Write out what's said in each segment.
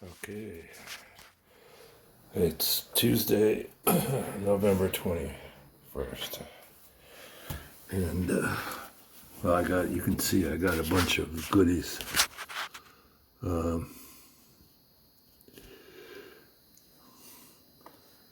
Okay, it's Tuesday, November 21st, and well, you can see I got a bunch of goodies.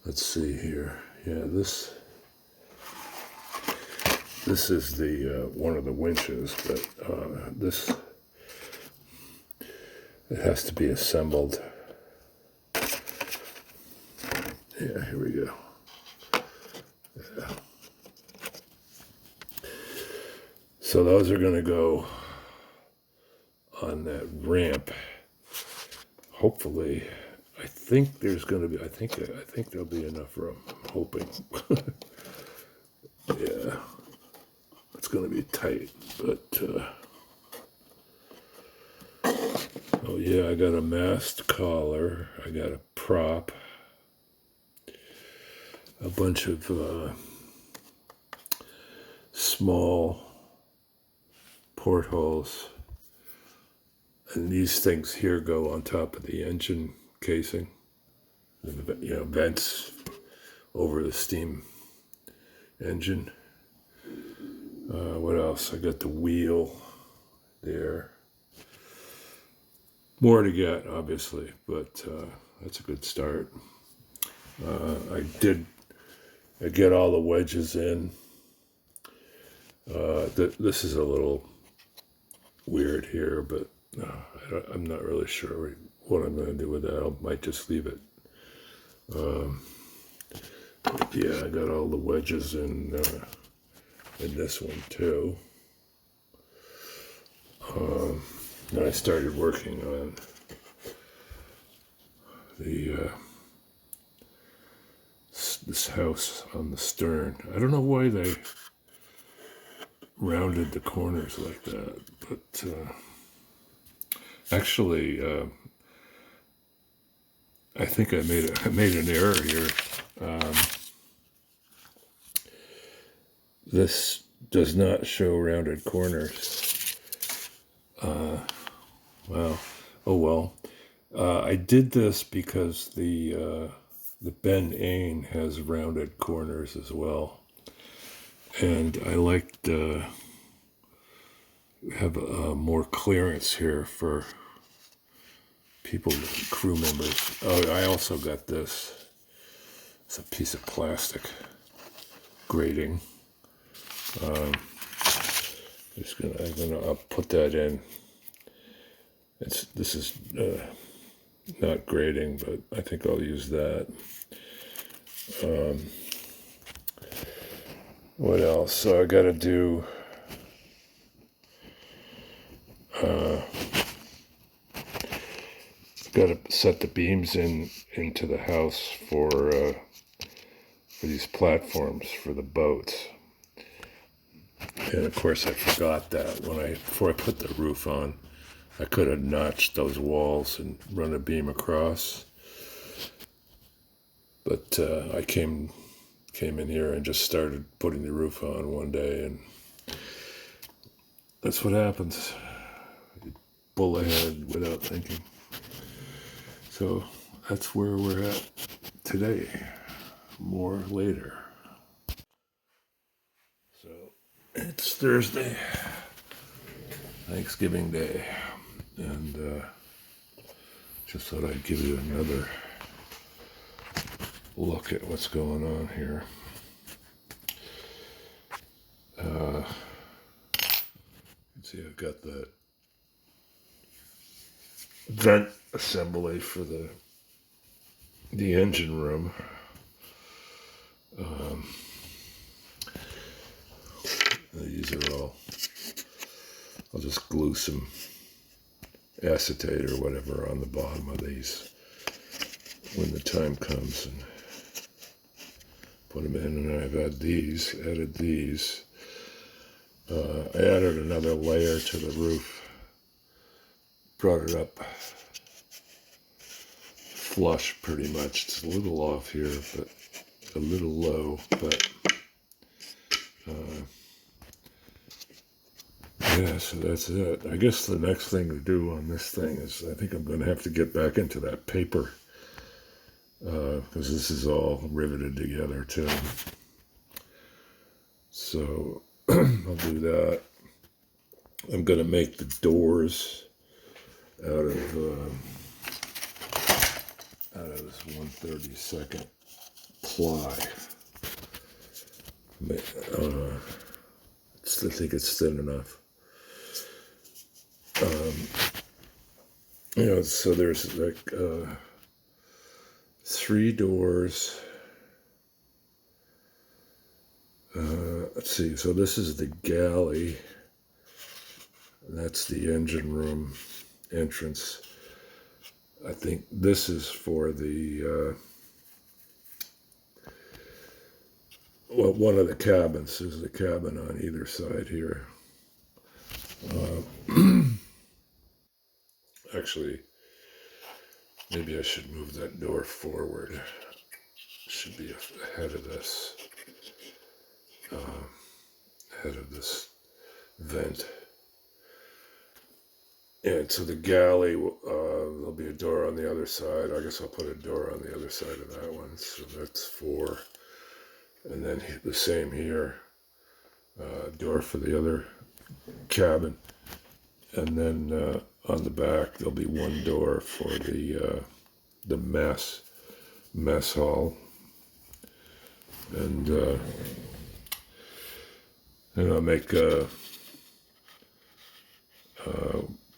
Let's see here. Yeah, this is the one of the winches, but this it has to be assembled. Yeah, here we go. Yeah. So those are going to go on that ramp. Hopefully, I think there's going to be. I think there'll be enough room. I'm hoping. Yeah, it's going to be tight, but oh yeah, I got a mast collar. I got a prop. A bunch of small portholes, and these things here go on top of the engine casing. Vents over the steam engine. What else? I got the wheel there. More to get, obviously, but that's a good start. I get all the wedges in. This is a little weird here, but I'm not really sure what I'm going to do with that. I might just leave it. Yeah, I got all the wedges in this one too. And I started working on this house on the stern. I don't know why they rounded the corners like that, but actually, I think I made an error here. This does not show rounded corners. Wow. Oh well. I did this because the Ben Ain has rounded corners as well, and I liked have more clearance here for people, crew members. Oh, I also got this. It's a piece of plastic grating. I'll put that in. This is not grating, but I think I'll use that. What else? So I got to do. Got to set the beams into the house for these platforms for the boats. And of course, I forgot that before I put the roof on, I could have notched those walls and run a beam across. But I came in here and just started putting the roof on one day, and that's what happens. You bull ahead without thinking. So that's where we're at today. More later. So it's Thursday, Thanksgiving Day, and just thought I'd give you another look at what's going on here. You can see I've got that vent assembly for the engine room. These are all, I'll just glue some acetate or whatever on the bottom of these when the time comes and put them in. And I've added these. I added another layer to the roof, brought it up flush pretty much. It's a little off here, but a little low, but Yeah, so that's it. I guess the next thing to do on this thing is I think I'm going to have to get back into that paper because this is all riveted together too. So I'll do that. I'm going to make the doors out of this 1/32 ply. I think it's thin enough. So there's like 3 doors. Let's see. So this is the galley. That's the engine room entrance. I think this is for the one of the cabins. There's the cabin on either side here. Actually, maybe I should move that door forward. It should be ahead of this. Ahead of this vent. And to the galley, there'll be a door on the other side. I guess I'll put a door on the other side of that one. So that's 4. And then the same here. Door for the other cabin. And then on the back, there'll be 1 door for the mess hall. And I'll make a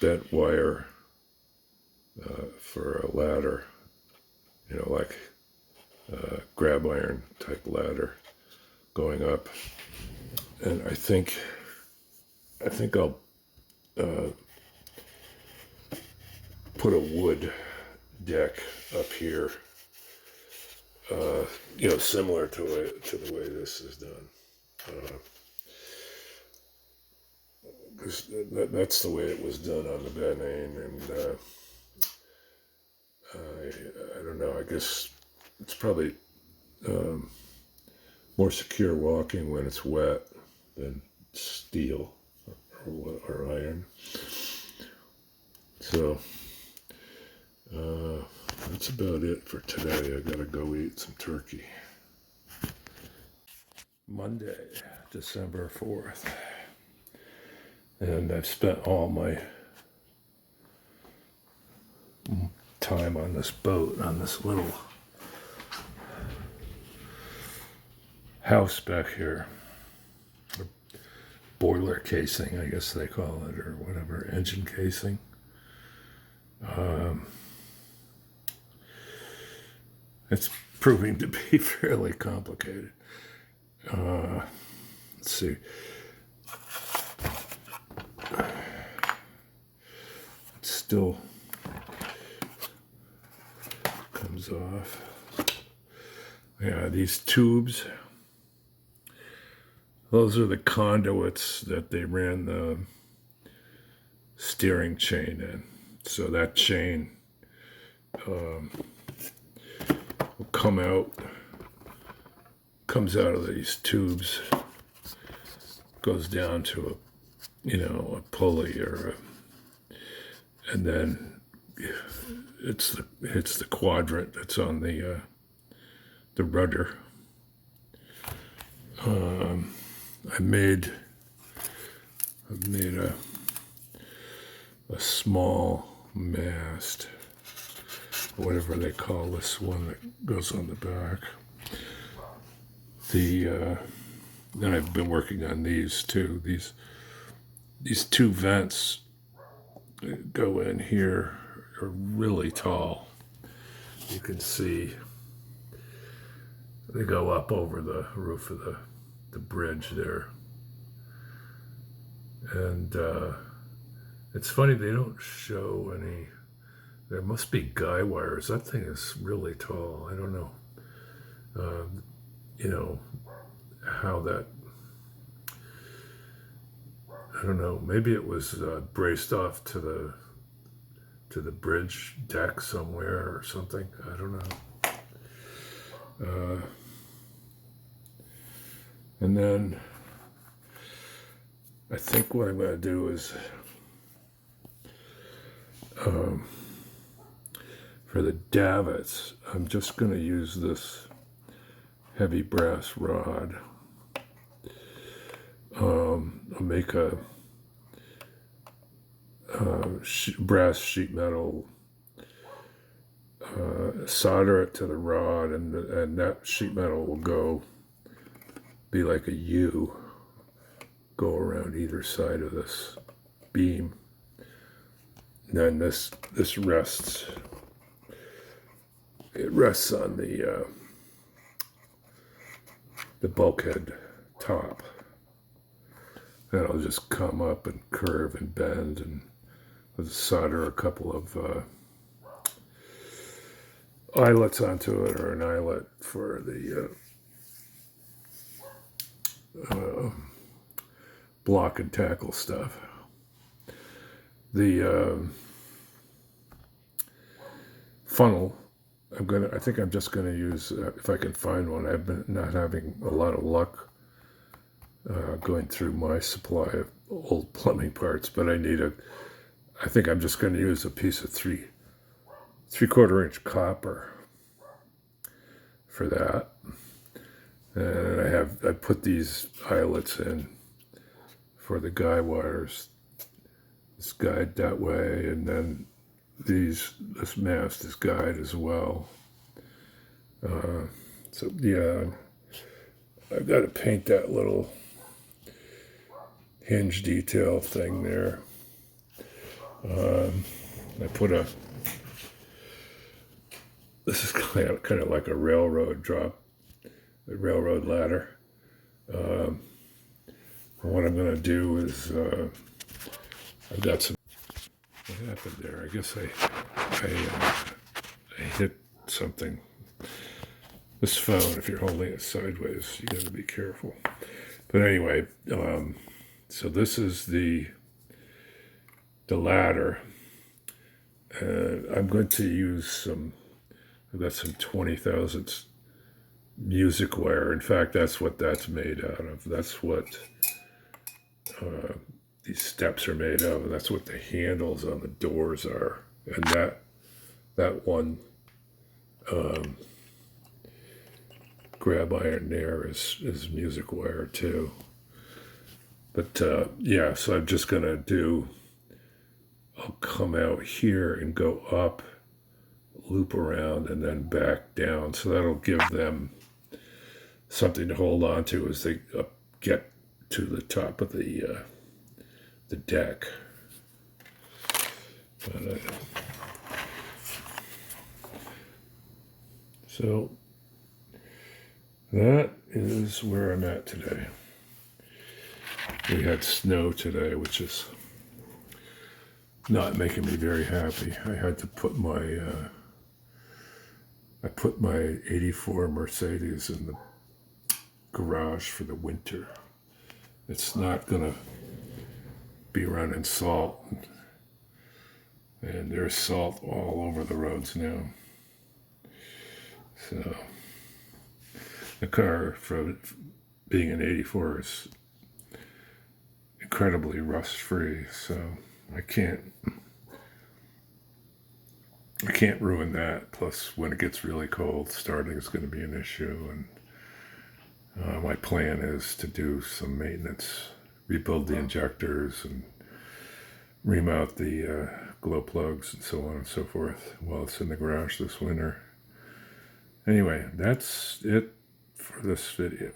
bent wire for a ladder, like grab iron type ladder going up. And I think I'll put a wood deck up here, similar to the way this is done. Because that's the way it was done on the Benane, and I don't know. I guess it's probably more secure walking when it's wet than steel or iron. So that's about it for today. I gotta go eat some turkey. Monday, December 4th. And I've spent all my time on this boat, on this little house back here. Or boiler casing, I guess they call it, or whatever, engine casing. It's proving to be fairly complicated. Let's see. It still comes off. Yeah, these tubes, those are the conduits that they ran the steering chain in. So that chain will comes out of these tubes, goes down to a pulley and then hits the quadrant that's on the rudder. I've made a small mast, whatever they call this one that goes on the back. Then I've been working on these too. These 2 vents go in here are really tall. You can see they go up over the roof of the bridge there. And it's funny, they don't show any. There must be guy wires. That thing is really tall. I don't know. How that. I don't know. Maybe it was braced off to the bridge deck somewhere or something. I don't know. And then I think what I'm going to do is for the davits, I'm just going to use this heavy brass rod. I'll make a brass sheet metal, solder it to the rod, and that sheet metal will be like a U, go around either side of this beam. And then this rests. It rests on the bulkhead top. And I'll just come up and curve and bend and solder a couple of eyelets onto it, or an eyelet for the block and tackle stuff. The funnel, I think I'm just gonna use, if I can find one. I've been not having a lot of luck going through my supply of old plumbing parts, but I think I'm just going to use a piece of 3/4 inch copper for that. And I put these eyelets in for the guy wires, this guide that way, and then this mast is guide as well. So yeah, I've got to paint that little hinge detail thing there. I put this is kind of like a railroad ladder. What I'm going to do is, I've got some, what happened there? I guess I hit something. This phone, if you're holding it sideways, you got to be careful. But anyway, so this is the ladder, and I'm going to use I've got some 20,000 music wire. In fact, that's what that's made out of. That's what these steps are made of, and that's what the handles on the doors are. And that one grab iron there is music wire too. But yeah, so I'm just gonna I'll come out here and go up, loop around, and then back down. So that'll give them something to hold on to as they get to the top of the deck. But, so that is where I'm at today. We had snow today, which is not making me very happy. I had to put my I put my '84 Mercedes in the garage for the winter. It's not gonna be running salt, and there's salt all over the roads now. So the car, from being an '84, is incredibly rust free, so I can't ruin that. Plus, when it gets really cold, starting is going to be an issue, and my plan is to do some maintenance, rebuild the injectors, and remount the glow plugs and so on and so forth while it's in the garage this winter. Anyway, that's it for this video.